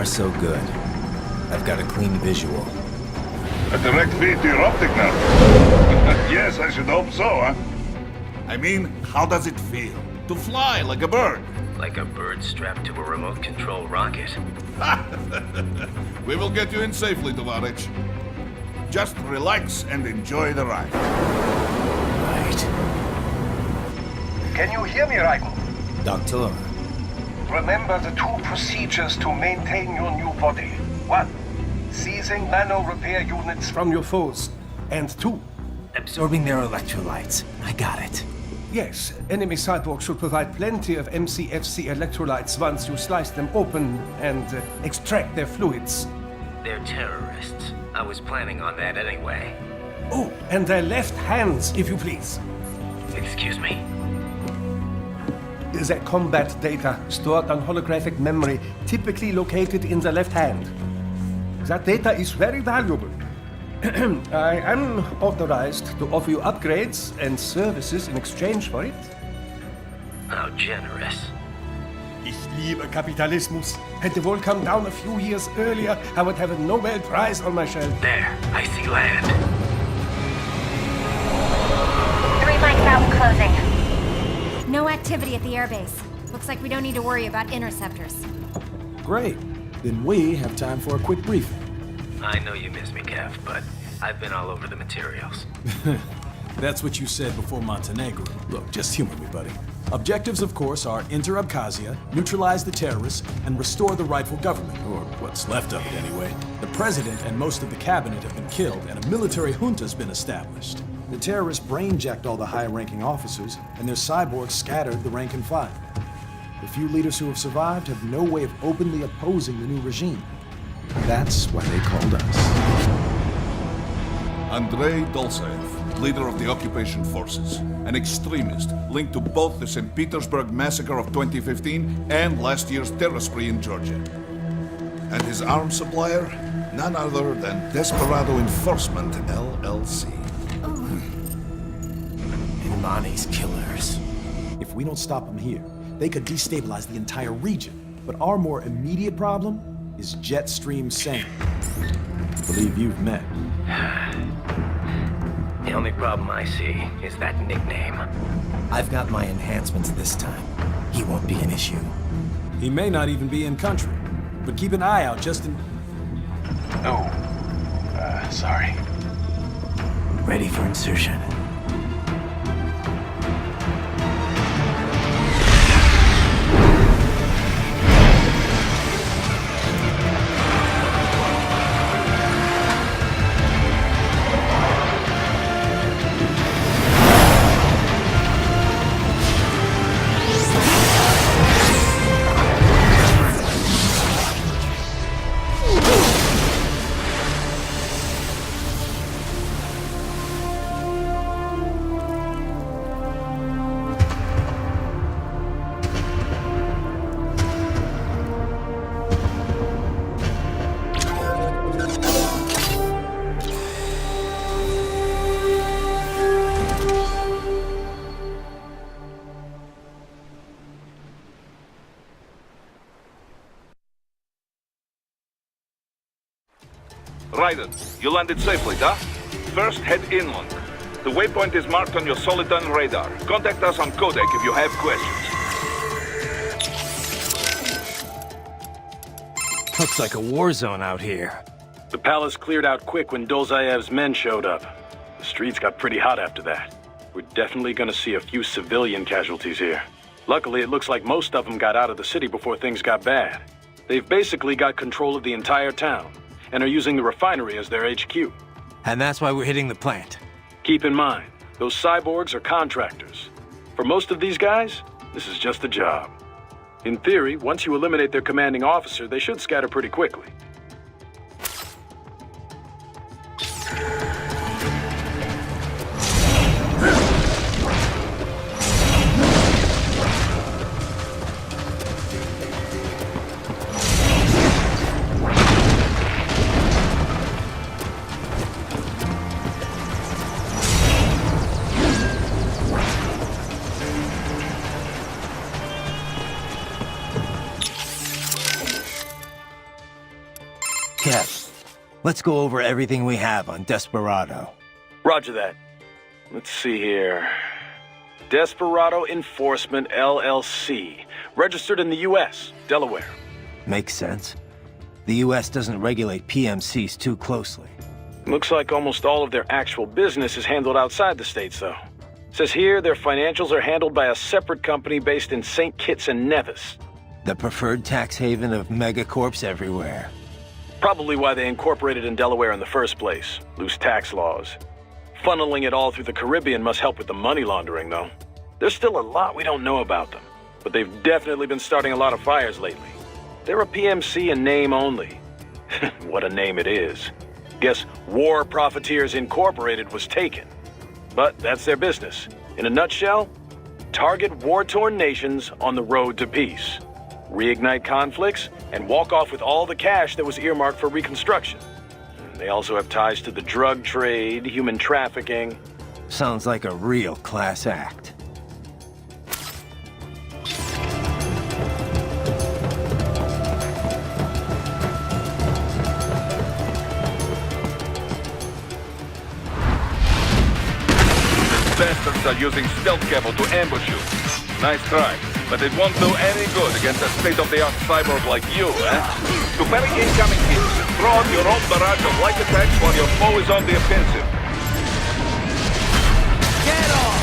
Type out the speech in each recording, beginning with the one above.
far, so good. I've got a clean visual. A direct feed to your optic now. Yes, I should hope so, huh? I mean, how does it feel? To fly like a bird? Like a bird strapped to a remote control rocket. We will get you in safely, Tovarich. Just relax and enjoy the ride. Right. Can you hear me, Raiden? Doctor. Remember the two procedures to maintain your new body. 1. Seizing nano repair units from your foes. And 2. Absorbing their electrolytes. I got it. Yes, enemy cyborgs should provide plenty of MCFC electrolytes once you slice them open and extract their fluids. They're terrorists. I was planning on that anyway. Oh, and their left hands, if you please. Excuse me? Their combat data stored on holographic memory, typically located in the left hand. That data is very valuable. I am authorized to offer you upgrades and services in exchange for it. How generous. Ich liebe Kapitalismus. Had the wall come down a few years earlier, I would have a Nobel Prize on my shelf. There, I see land. 3 mics out closing. No activity at the airbase. Looks like we don't need to worry about interceptors. Great. Then we have time for a quick briefing. I know you miss me, Kev, but I've been all over the materials. That's what you said before Montenegro. Look, just humor me, buddy. Objectives, of course, are enter Abkhazia, neutralize the terrorists, and restore the rightful government, or what's left of it anyway. The president and most of the cabinet have been killed, and a military junta's been established. The terrorists brain-jacked all the high-ranking officers, and their cyborgs scattered the rank and file. The few leaders who have survived have no way of openly opposing the new regime. That's why they called us. Andrey Dolzaev, leader of the occupation forces. An extremist linked to both the St. Petersburg massacre of 2015 and last year's terror spree in Georgia. And his arms supplier? None other than Desperado Enforcement LLC. Imani's killers. If we don't stop them here, they could destabilize the entire region. But our more immediate problem is Jetstream Sam. I believe you've met. The only problem I see is that nickname. I've got my enhancements this time. He won't be an issue. He may not even be in country, but keep an eye out just in... Oh, sorry. Ready for insertion. Raiden, you landed safely, huh? First, head inland. The waypoint is marked on your Soliton radar. Contact us on Codec if you have questions. Looks like a war zone out here. The palace cleared out quick when Dolzaev's men showed up. The streets got pretty hot after that. We're definitely gonna see a few civilian casualties here. Luckily, it looks like most of them got out of the city before things got bad. They've basically got control of the entire town, and are using the refinery as their HQ. And that's why we're hitting the plant. Keep in mind, those cyborgs are contractors. For most of these guys, this is just a job. In theory, once you eliminate their commanding officer, they should scatter pretty quickly. Kev, let's go over everything we have on Desperado. Roger that. Let's see here. Desperado Enforcement LLC. Registered in the U.S., Delaware. Makes sense. The U.S. doesn't regulate PMCs too closely. Looks like almost all of their actual business is handled outside the States, though. Says here their financials are handled by a separate company based in St. Kitts and Nevis. The preferred tax haven of megacorps everywhere. Probably why they incorporated in Delaware in the first place. Loose tax laws. Funneling it all through the Caribbean must help with the money laundering, though. There's still a lot we don't know about them, but they've definitely been starting a lot of fires lately. They're a PMC in name only. What a name it is. Guess War Profiteers Incorporated was taken. But that's their business. In a nutshell, target war-torn nations on the road to peace. Reignite conflicts, and walk off with all the cash that was earmarked for reconstruction. They also have ties to the drug trade, human trafficking. Sounds like a real class act. Bastards are using stealth cable to ambush you. Nice try, but it won't do any good against a state-of-the-art cyborg like you, eh? To parry incoming hits, throw out your own barrage of light attacks while your foe is on the offensive. Get off!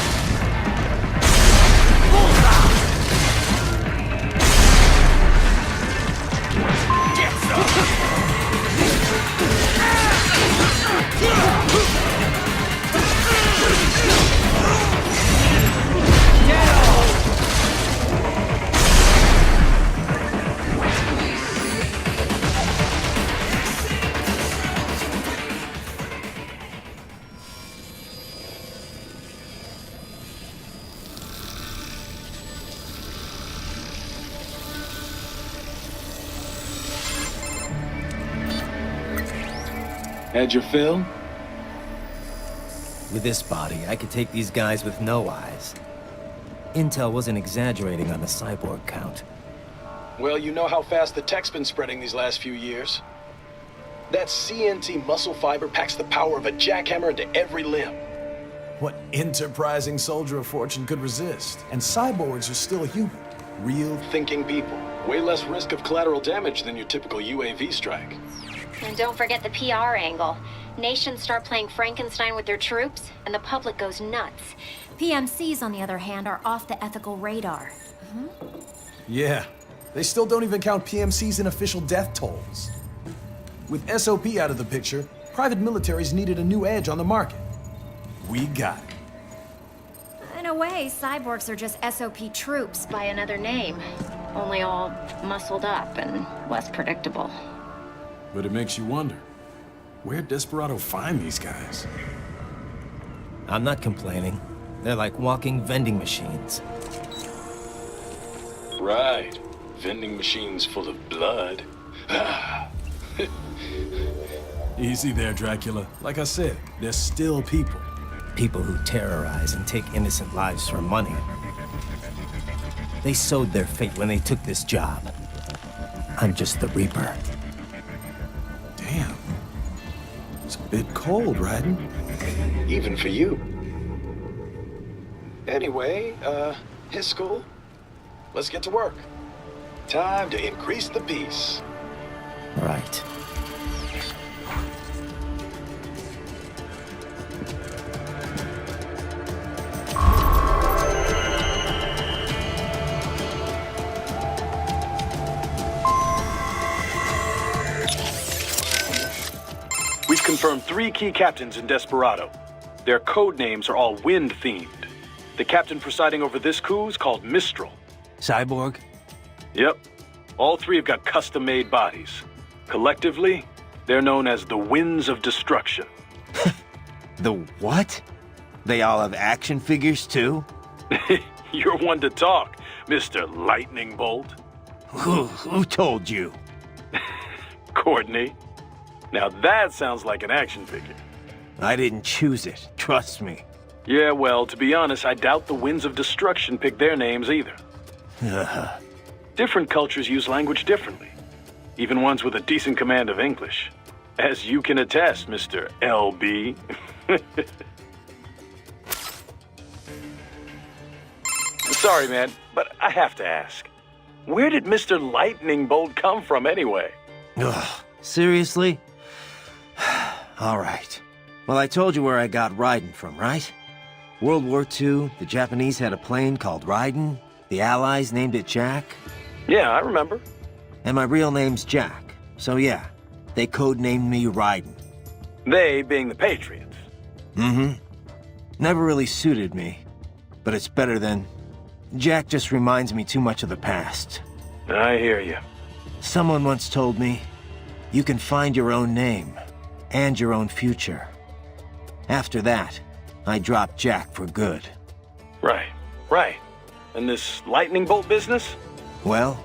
Had your fill? With this body, I could take these guys with no eyes. Intel wasn't exaggerating on the cyborg count. Well, you know how fast the tech's been spreading these last few years. That CNT muscle fiber packs the power of a jackhammer into every limb. What enterprising soldier of fortune could resist? And cyborgs are still human. Real Thinking people. Way less risk of collateral damage than your typical UAV strike. And don't forget the PR angle. Nations start playing Frankenstein with their troops, and the public goes nuts. PMCs, on the other hand, are off the ethical radar. Yeah. They still don't even count PMCs in official death tolls. With SOP out of the picture, private militaries needed a new edge on the market. We got it. In a way, cyborgs are just SOP troops by another name. Only all muscled up and less predictable. But it makes you wonder, where'd Desperado find these guys? I'm not complaining. They're like walking vending machines. Right. Vending machines full of blood. Easy there, Dracula. Like I said, they're still people. People who terrorize and take innocent lives for money. They sowed their fate when they took this job. I'm just the Reaper. Damn. It's a bit cold, Raiden. Even for you. Anyway, his school. Let's get to work. Time to increase the peace. Right. We've confirmed 3 key captains in Desperado. Their code names are all wind-themed. The captain presiding over this coup is called Mistral. Cyborg? Yep. All 3 have got custom-made bodies. Collectively, they're known as the Winds of Destruction. The what? They all have action figures too? You're one to talk, Mr. Lightning Bolt. Who told you? Courtney. Now that sounds like an action figure. I didn't choose it, trust me. Yeah, well, to be honest, I doubt the Winds of Destruction picked their names either. Different cultures use language differently. even ones with a decent command of English. As you can attest, Mr. LB. Sorry, man, but I have to ask. Where did Mr. Lightning Bolt come from anyway? Ugh, seriously? All right. Well, I told you where I got Raiden from, right? World War II, the Japanese had a plane called Raiden. The Allies named it Jack. Yeah, I remember. And my real name's Jack. So yeah, they codenamed me Raiden. They being the Patriots. Mm-hmm. Never really suited me. But it's better than... Jack just reminds me too much of the past. I hear you. Someone once told me, you can find your own name, and your own future. After that, I dropped Jack for good. Right, right. And this lightning bolt business? Well,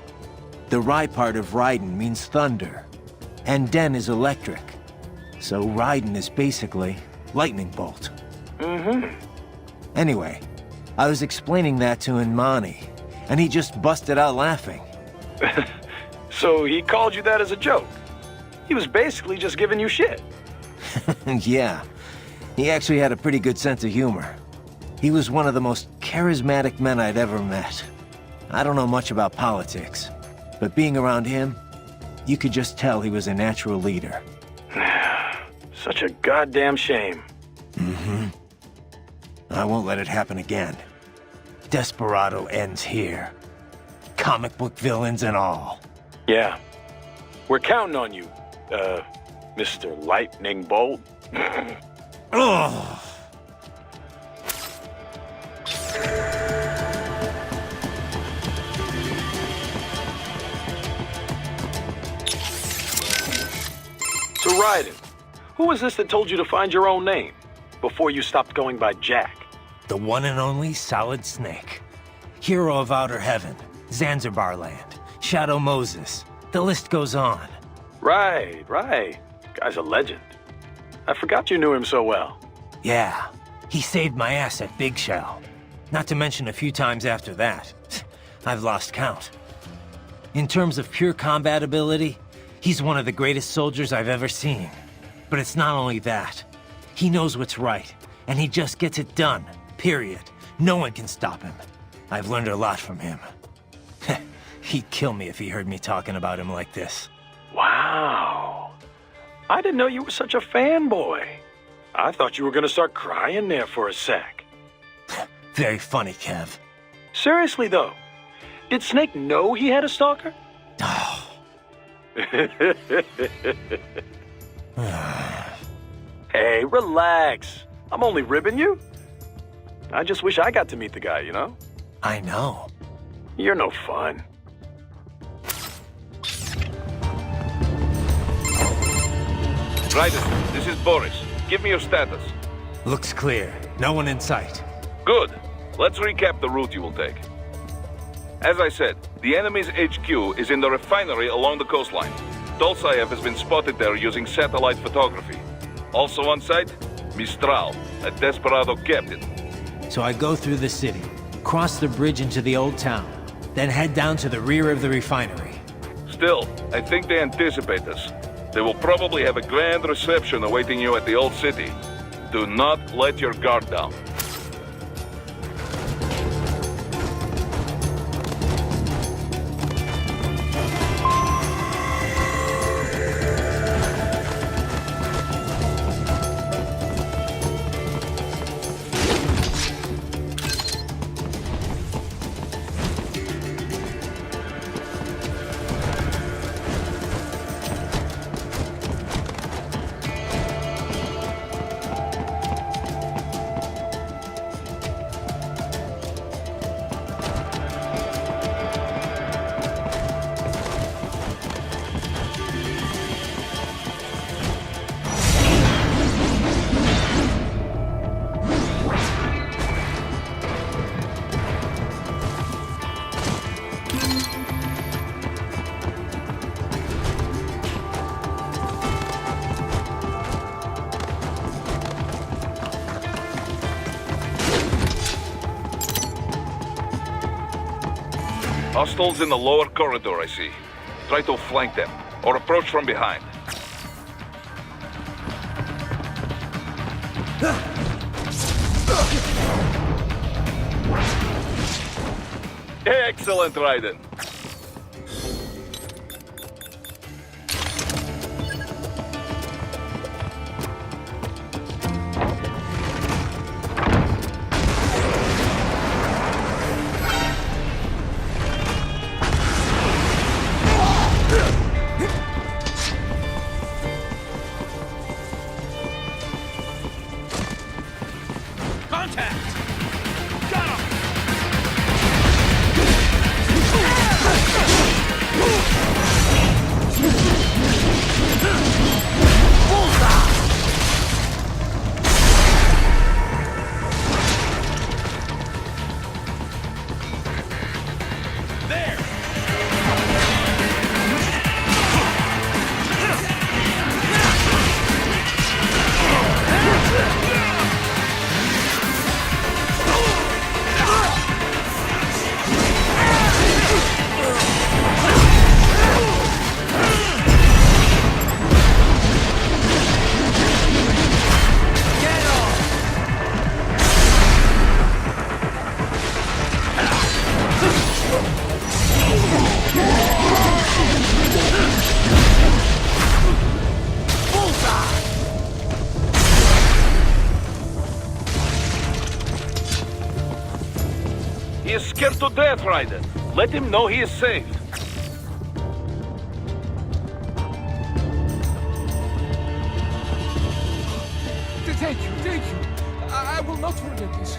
the Rai part of Raiden means thunder, and Den is electric. So Raiden is basically lightning bolt. Mm-hmm. Anyway, I was explaining that to Inmani, and he just busted out laughing. So he called you that as a joke? He was basically just giving you shit. Yeah, he actually had a pretty good sense of humor. He was one of the most charismatic men I'd ever met. I don't know much about politics, but being around him, you could just tell he was a natural leader. Such a goddamn shame. Mm-hmm. I won't let it happen again. Desperado ends here. Comic book villains and all. Yeah. We're counting on you, Mr. Lightning Bolt. Ugh. So Raiden, who was this that told you to find your own name before you stopped going by Jack? The one and only Solid Snake. Hero of Outer Heaven, Zanzibar Land, Shadow Moses. The list goes on. Right, right. Guy's a legend. I forgot you knew him so well. Yeah, he saved my ass at Big Shell. Not to mention a few times after that. I've lost count. In terms of pure combat ability, he's one of the greatest soldiers I've ever seen. But it's not only that. He knows what's right, and he just gets it done, period. No one can stop him. I've learned a lot from him. He'd kill me if he heard me talking about him like this. Wow. I didn't know you were such a fanboy. I thought you were gonna start crying there for a sec. Very funny, Kev. Seriously, though, did Snake know he had a stalker? Oh. Hey, relax. I'm only ribbing you. I just wish I got to meet the guy, you know? I know. You're no fun. Raiden, this is Boris. Give me your status. Looks clear. No one in sight. Good. Let's recap the route you will take. As I said, the enemy's HQ is in the refinery along the coastline. Dolzaev has been spotted there using satellite photography. Also on site, Mistral, a Desperado captain. So I go through the city, cross the bridge into the old town, then head down to the rear of the refinery. Still, I think they anticipate us. They will probably have a grand reception awaiting you at the old city. Do not let your guard down. Hostiles in the lower corridor, I see. Try to flank them. or approach from behind. Excellent, Raiden. He is scared to death, Raiden. Let him know he is saved. Thank you. I will not forget this.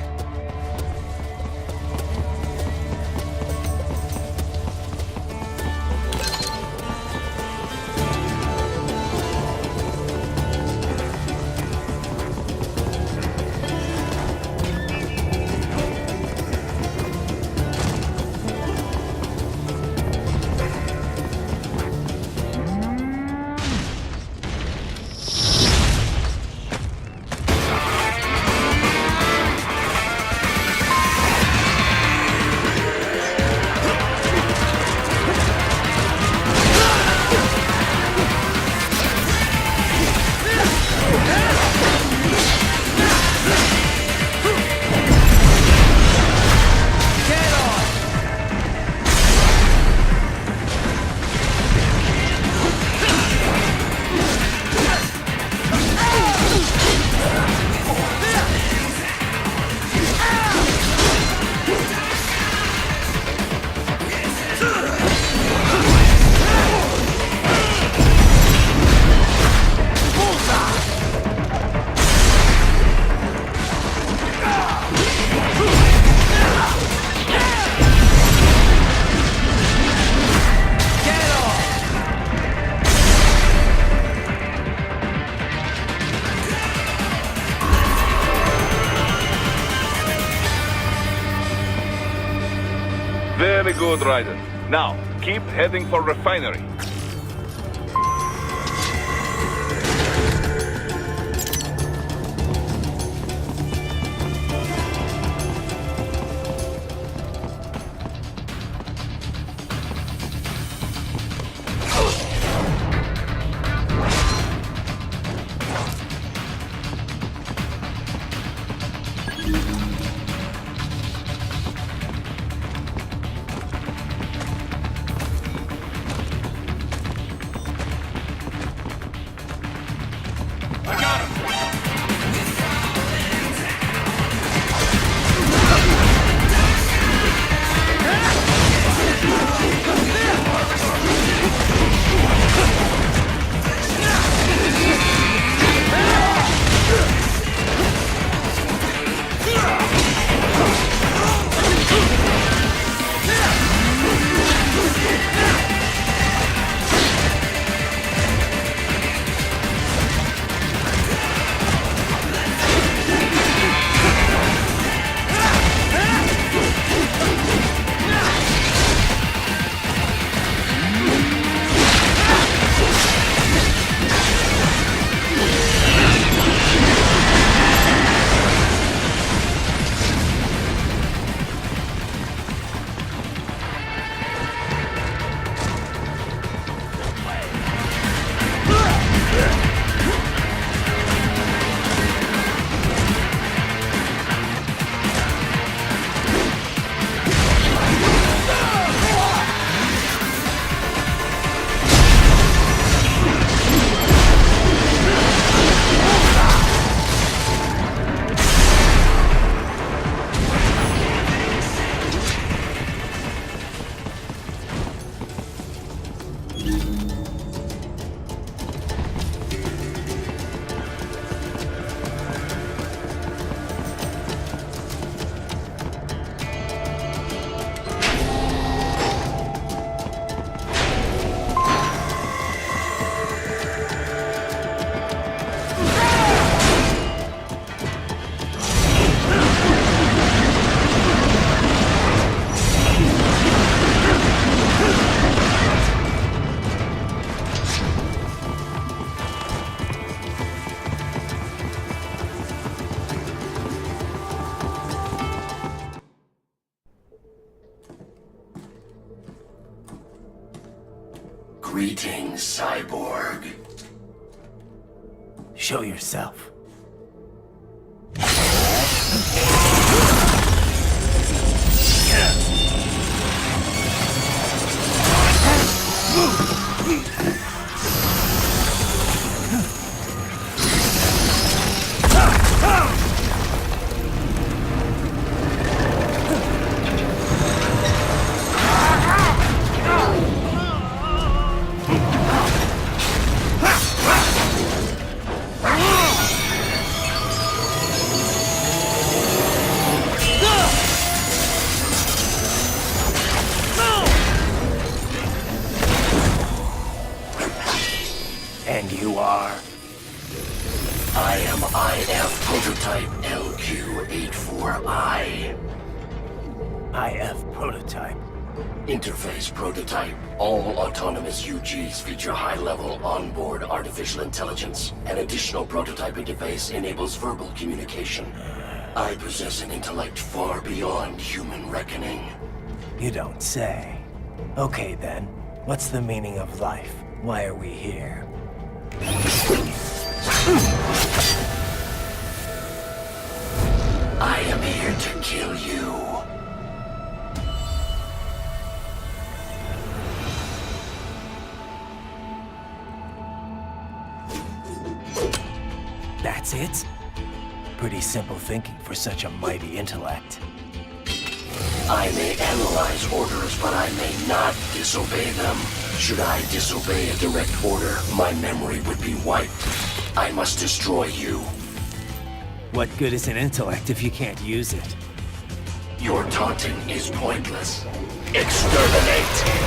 Very good, Raiden. Now, keep heading for refinery. Greetings, cyborg. Show yourself. And you are? I am IF Prototype LQ84I. IF Prototype. Interface Prototype. All autonomous UGs feature high-level onboard artificial intelligence. An additional prototype interface enables verbal communication. I possess an intellect far beyond human reckoning. You don't say. Okay then, what's the meaning of life? Why are we here? I am here to kill you. That's it? Pretty simple thinking for such a mighty intellect. I may analyze orders, but I may not disobey them. Should I disobey a direct order, my memory would be wiped. I must destroy you. What good is an intellect if you can't use it? Your taunting is pointless. Exterminate!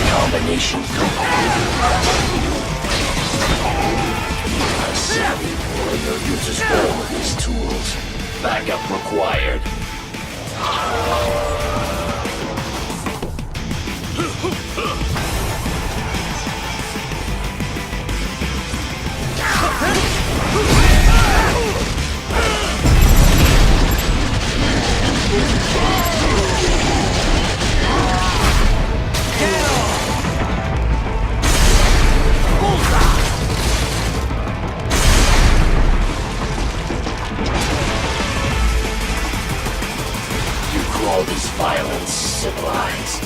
Combination complete. A savvy warrior uses all of his tools. Backup required. All this violence civilized.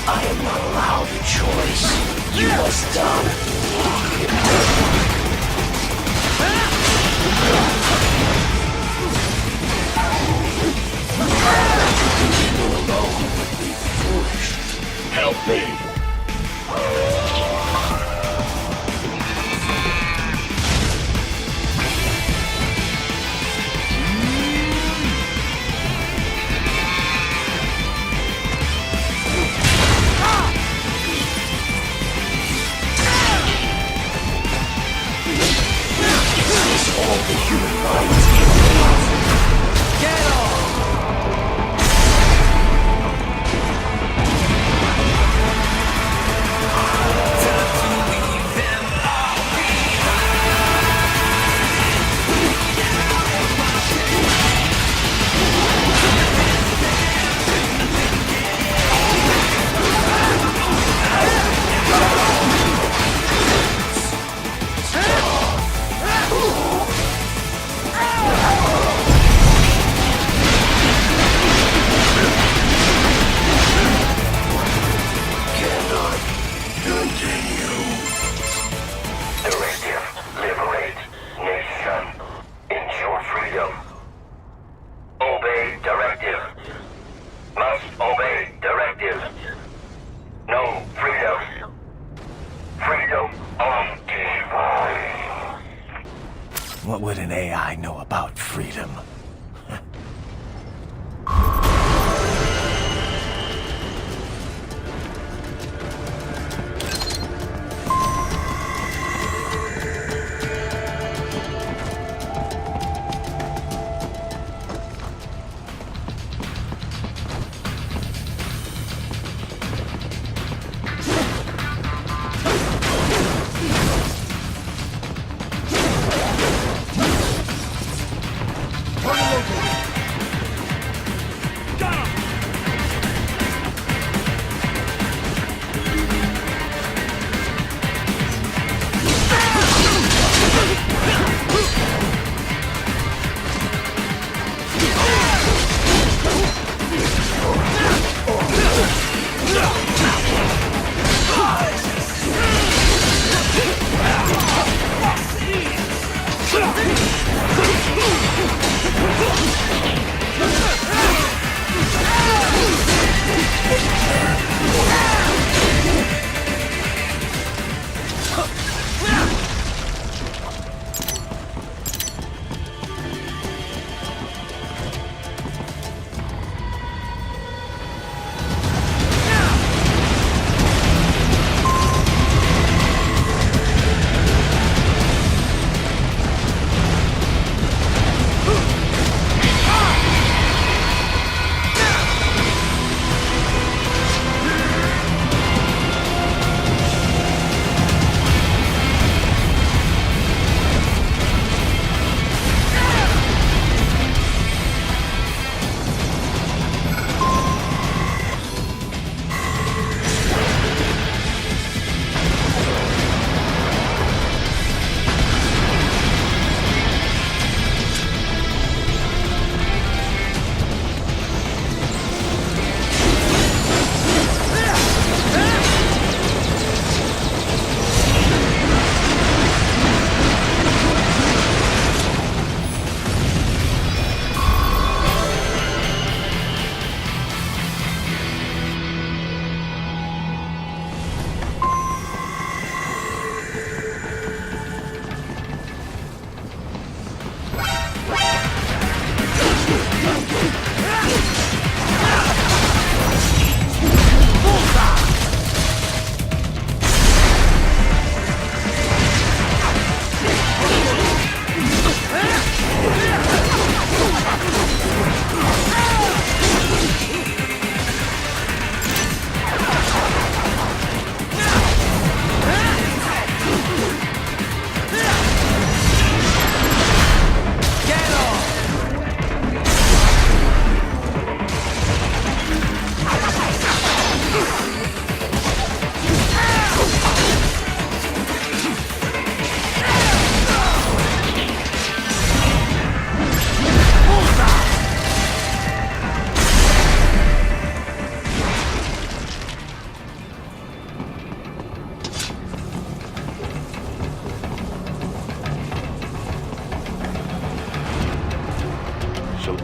I am not allowed a choice. You must die. You alone would be foolish. Help me. All the human minds get off! Time to leave them all Directive, liberate, nation, ensure freedom. Obey directive. Must obey directive. No freedom. Freedom on device. What would an AI know about freedom?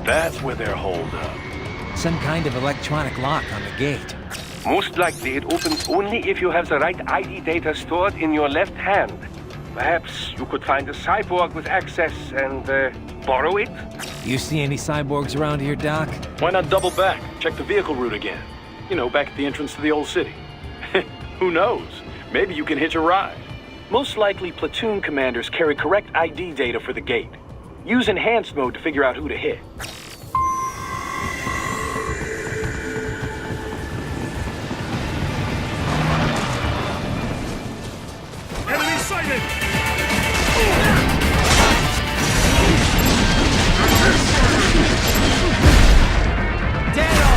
That's where they're holed up. Some kind of electronic lock on the gate. Most likely it opens only if you have the right ID data stored in your left hand. Perhaps you could find a cyborg with access and borrow it? You see any cyborgs around here, Doc? Why not double back? Check the vehicle route again. You know, back at the entrance to the old city. Who knows? Maybe you can hitch a ride. Most likely, platoon commanders carry correct ID data for the gate. Use enhanced mode to figure out who to hit. Enemy sighted! Dead on!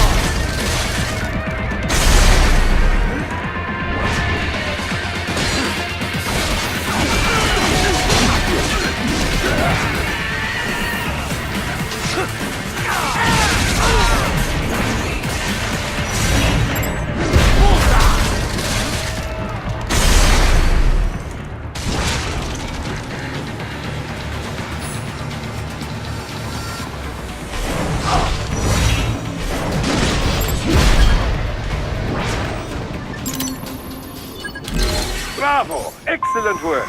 Bravo! Excellent work!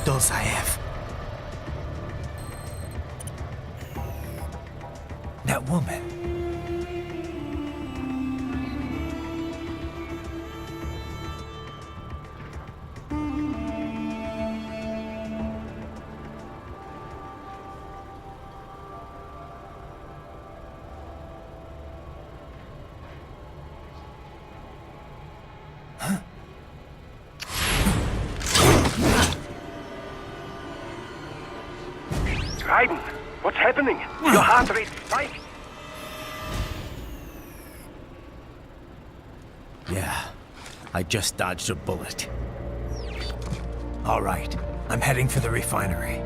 Dolzaev. That woman. Raiden, what's happening? Your heart rate spiked. Yeah, I just dodged a bullet. All right, I'm heading for the refinery.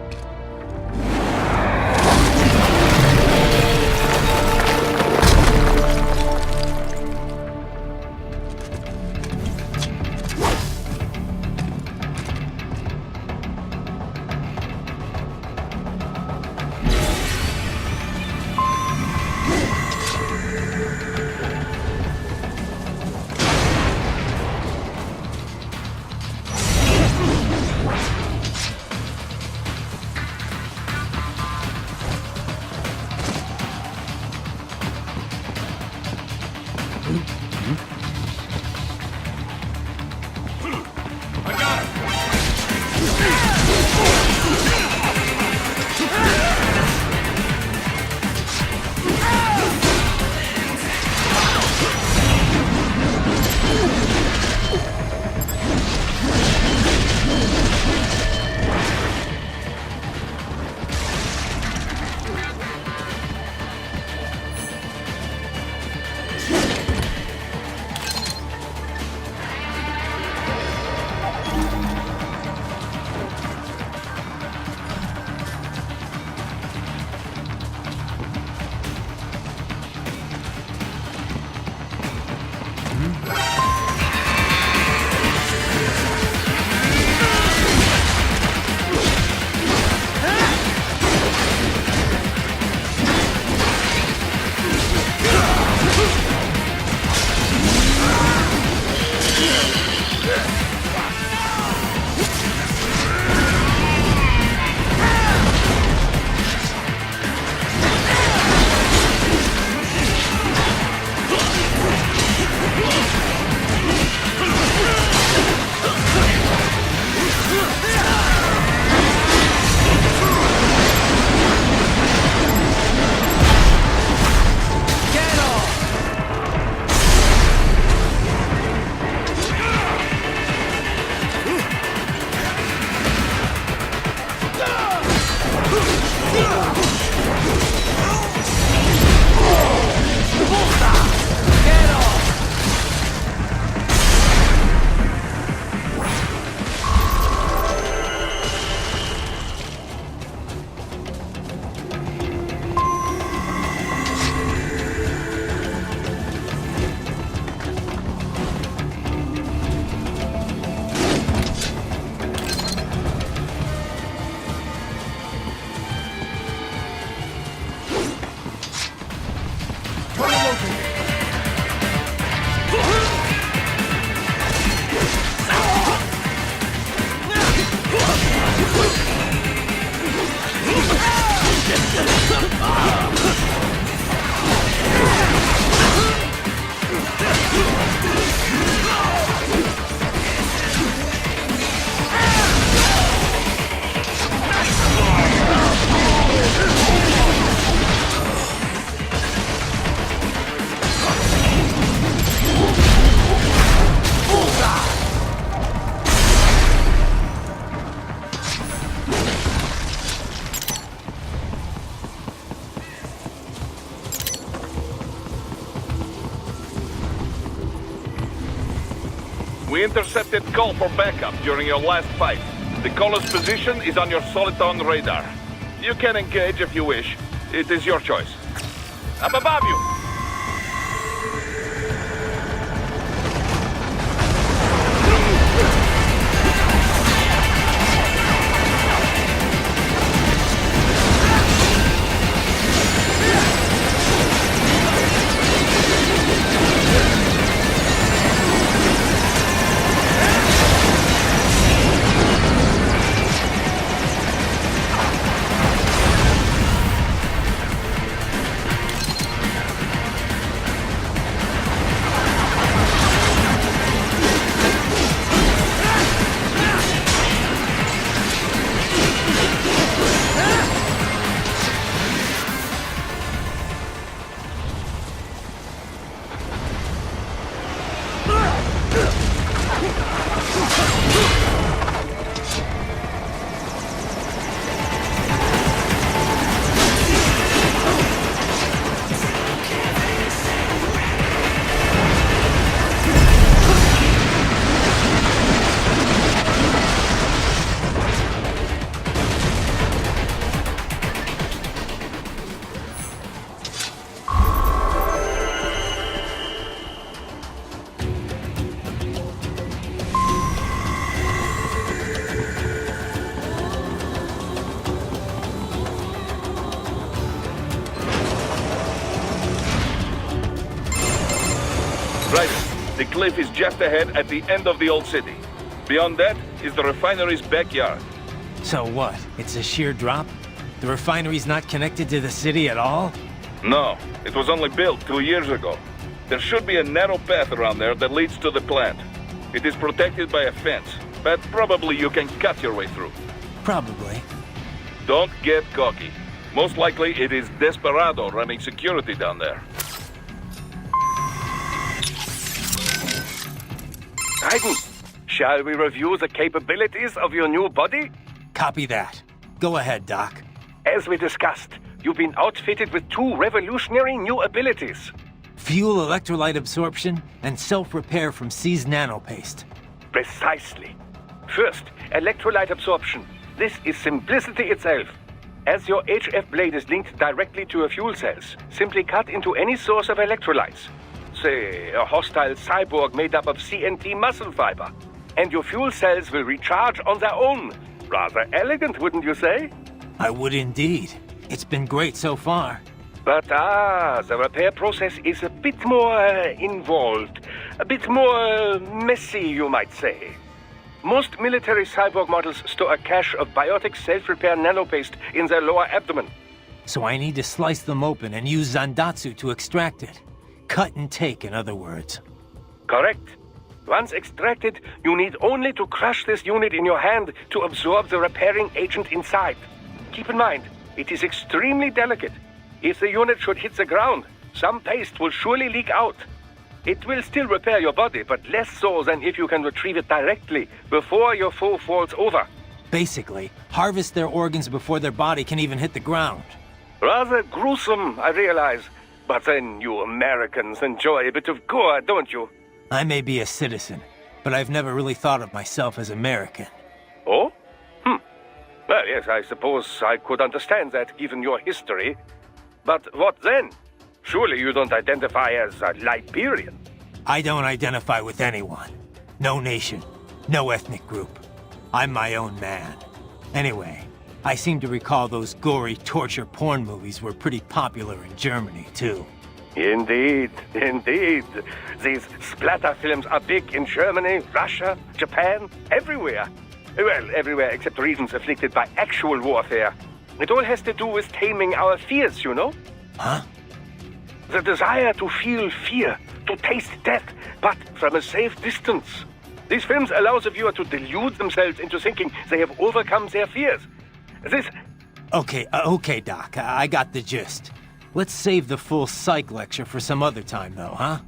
We intercepted call for backup during your last fight. The caller's position is on your Soliton radar. You can engage if you wish. It is your choice. I'm above you! Raiden, the cliff is just ahead at the end of the old city. Beyond that is the refinery's backyard. So what? It's a sheer drop? The refinery's not connected to the city at all? No, it was only built 2 years ago. There should be a narrow path around there that leads to the plant. It is protected by a fence, but probably you can cut your way through. Probably. Don't get cocky. Most likely it is Desperado running security down there. Raiden, shall we review the capabilities of your new body? Copy that. Go ahead, Doc. As we discussed, you've been outfitted with 2 revolutionary new abilities. Fuel electrolyte absorption and self-repair from seized nanopaste. Precisely. First, electrolyte absorption. This is simplicity itself. As your HF blade is linked directly to your fuel cells, simply cut into any source of electrolytes. Say, a hostile cyborg made up of CNT muscle fiber. And your fuel cells will recharge on their own. Rather elegant, wouldn't you say? I would indeed. It's been great so far. But the repair process is a bit more involved. A bit more messy, you might say. Most military cyborg models store a cache of biotic self-repair nanopaste in their lower abdomen. So I need to slice them open and use Zandatsu to extract it. Cut and take, in other words. Correct. Once extracted, you need only to crush this unit in your hand to absorb the repairing agent inside. Keep in mind, it is extremely delicate. If the unit should hit the ground, some paste will surely leak out. It will still repair your body, but less so than if you can retrieve it directly before your foe falls over. Basically, harvest their organs before their body can even hit the ground. Rather gruesome, I realize. But then you Americans enjoy a bit of gore, don't you? I may be a citizen, but I've never really thought of myself as American. Oh? Well, yes, I suppose I could understand that, given your history. But what then? Surely you don't identify as a Liberian. I don't identify with anyone. No nation. No ethnic group. I'm my own man. Anyway, I seem to recall those gory torture porn movies were pretty popular in Germany, too. Indeed, indeed. These splatter films are big in Germany, Russia, Japan, everywhere. Well, everywhere except regions afflicted by actual warfare. It all has to do with taming our fears, you know? Huh? The desire to feel fear, to taste death, but from a safe distance. These films allow the viewer to delude themselves into thinking they have overcome their fears. This... Okay, Doc. I got the gist. Let's save the full psych lecture for some other time, though, huh?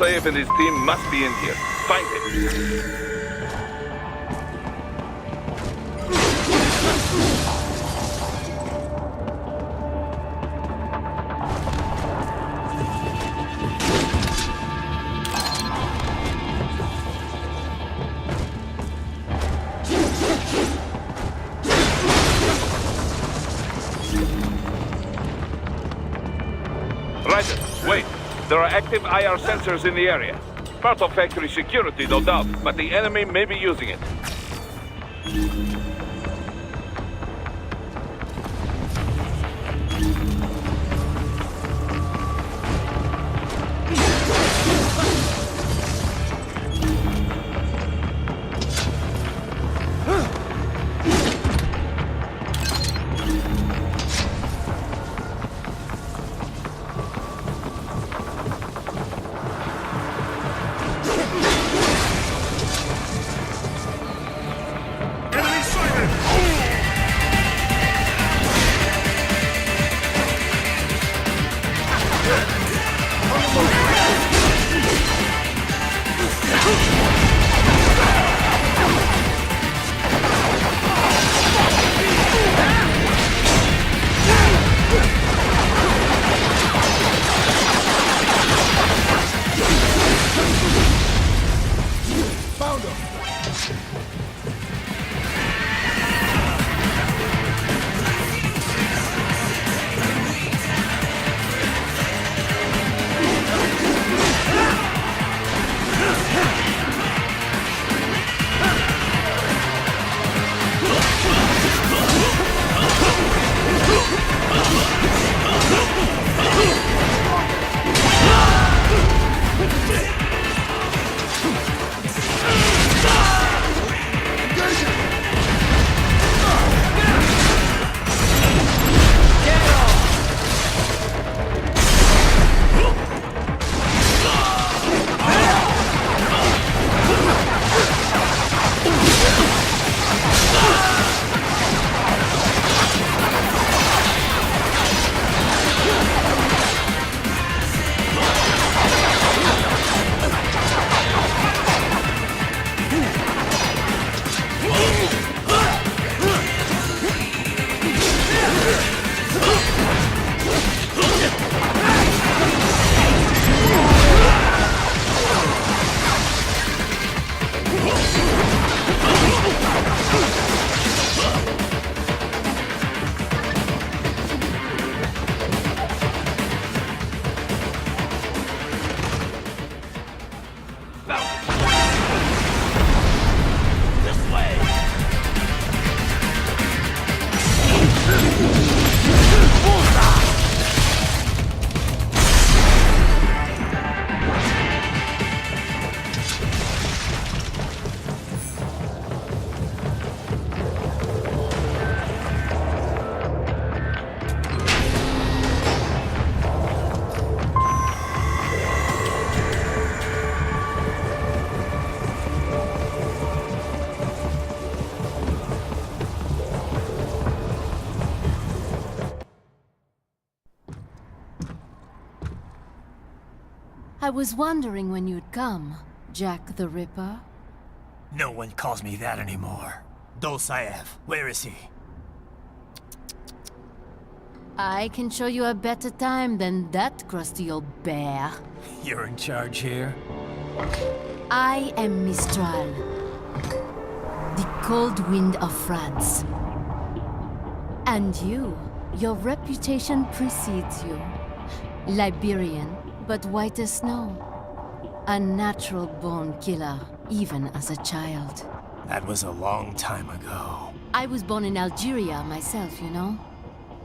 Dolzaev and his team must be in here. Find him. Raiden, wait. There are active IR sensors in the area. Part of factory security, no doubt, but the enemy may be using it. I was wondering when you'd come, Jack the Ripper. No one calls me that anymore. Dolzaev, where is he? I can show you a better time than that crusty old bear. You're in charge here? I am Mistral, the cold wind of France. And your reputation precedes you. Liberian, but white as snow. A natural-born killer, even as a child. That was a long time ago. I was born in Algeria myself, you know?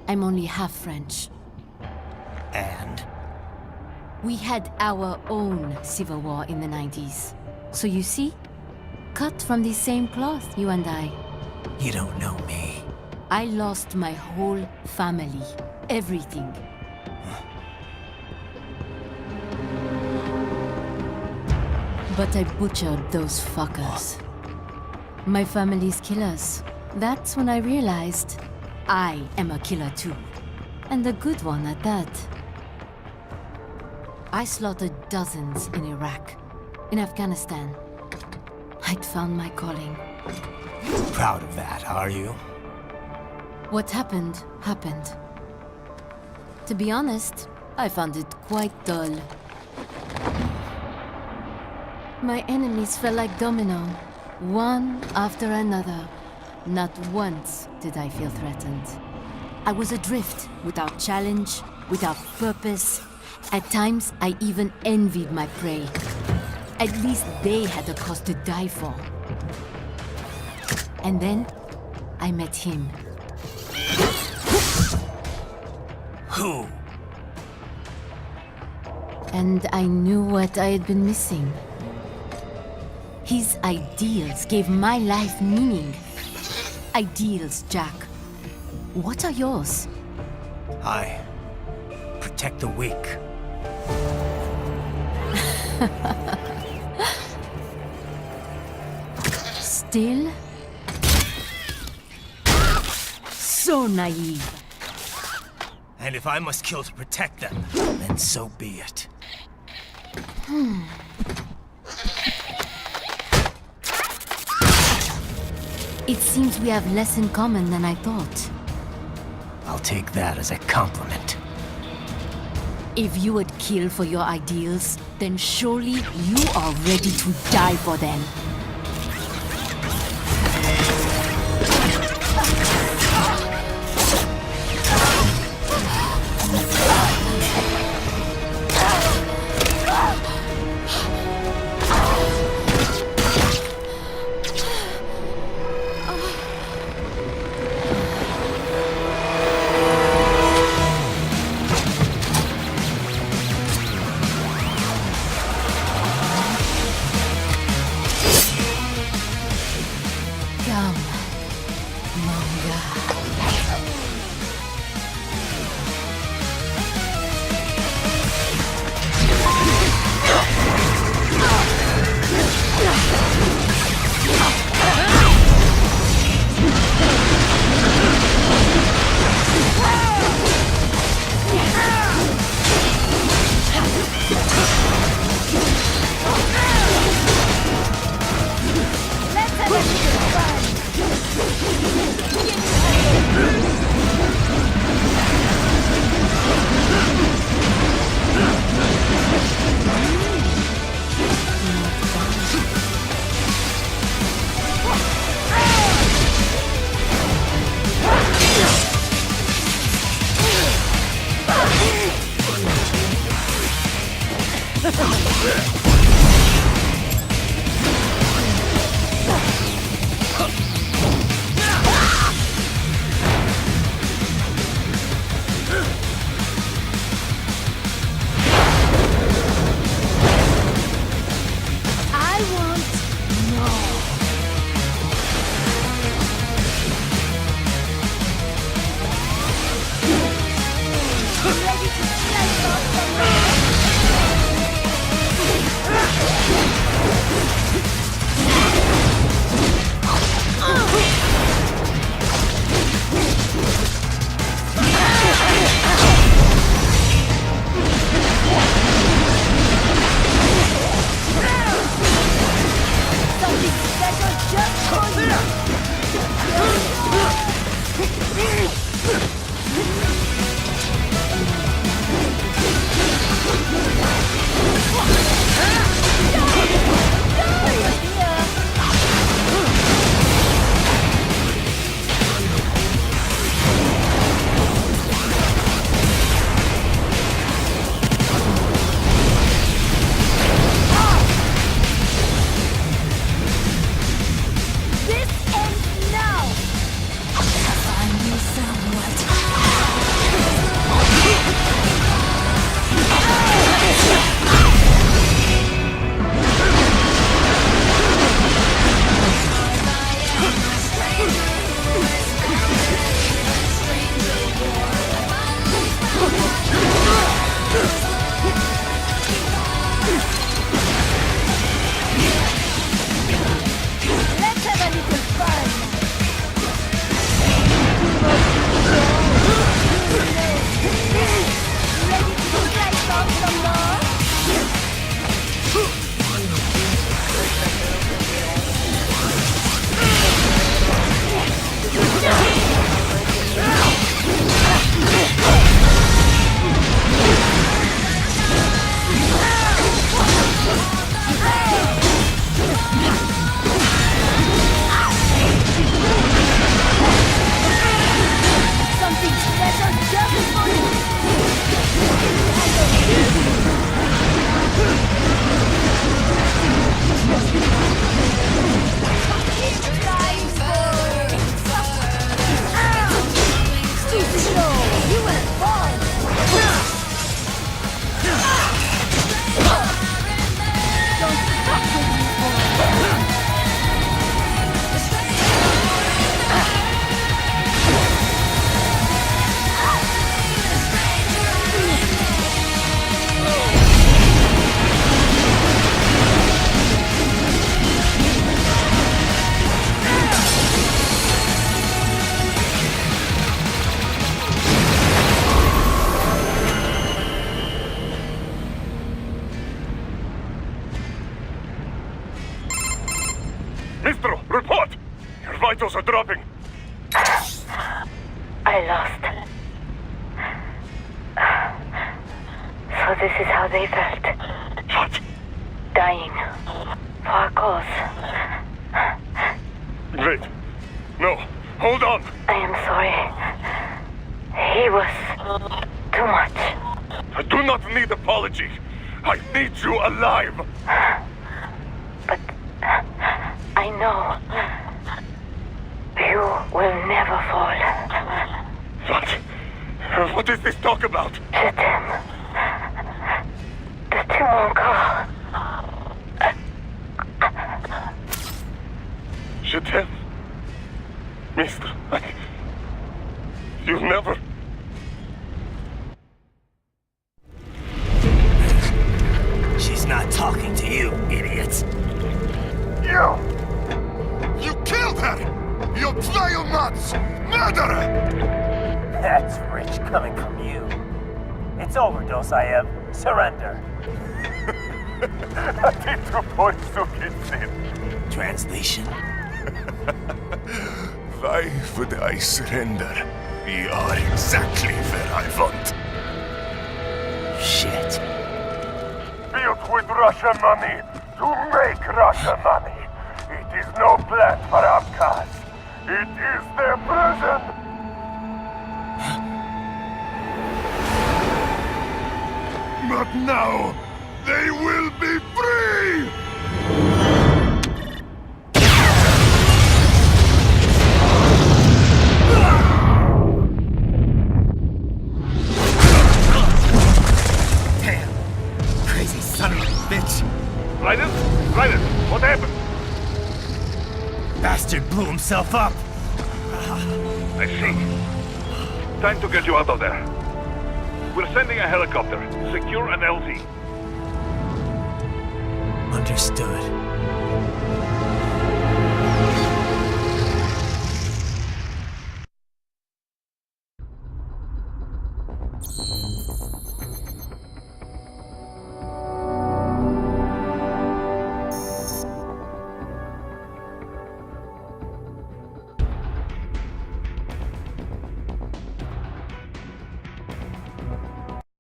I'm only half French. And? We had our own civil war in the 90s. So you see? Cut from the same cloth, you and I. You don't know me. I lost my whole family. Everything. But I butchered those fuckers. My family's killers. That's when I realized I am a killer too. And a good one at that. I slaughtered dozens in Iraq, in Afghanistan. I'd found my calling. Proud of that, are you? What happened, happened. To be honest, I found it quite dull. My enemies fell like domino, one after another. Not once did I feel threatened. I was adrift, without challenge, without purpose. At times, I even envied my prey. At least they had a cause to die for. And then, I met him. Who? And I knew what I had been missing. His ideals gave my life meaning. Ideals, Jack. What are yours? I protect the weak. Still? So naive. And if I must kill to protect them, then so be it. It seems we have less in common than I thought. I'll take that as a compliment. If you would kill for your ideals, then surely you are ready to die for them. Maestro, report! Your vitals are dropping. I lost. So this is how they felt. What? Dying. For a cause. Wait. No. Hold on. I am sorry. He was too much. I do not need apology. I need you alive. But I know you will never fall. What? What is this talk about? Jetem. The two encore. Jetem? Mister, you never... She's not talking to you, idiot. You killed her! You vile nuts! Murderer! That's rich coming from you. It's over, Dolzaev. Surrender. Translation? Why would I surrender? We are exactly where I want. Shit. Built with Russian money to make Russian money. It is no plan for Abkhazie. It is their prison. But now, they will be free! Damn! Crazy son of a bitch! Raiden? Raiden, what happened? Bastard blew himself up! I see. Time to get you out of there. We're sending a helicopter. Secure an LZ. Understood.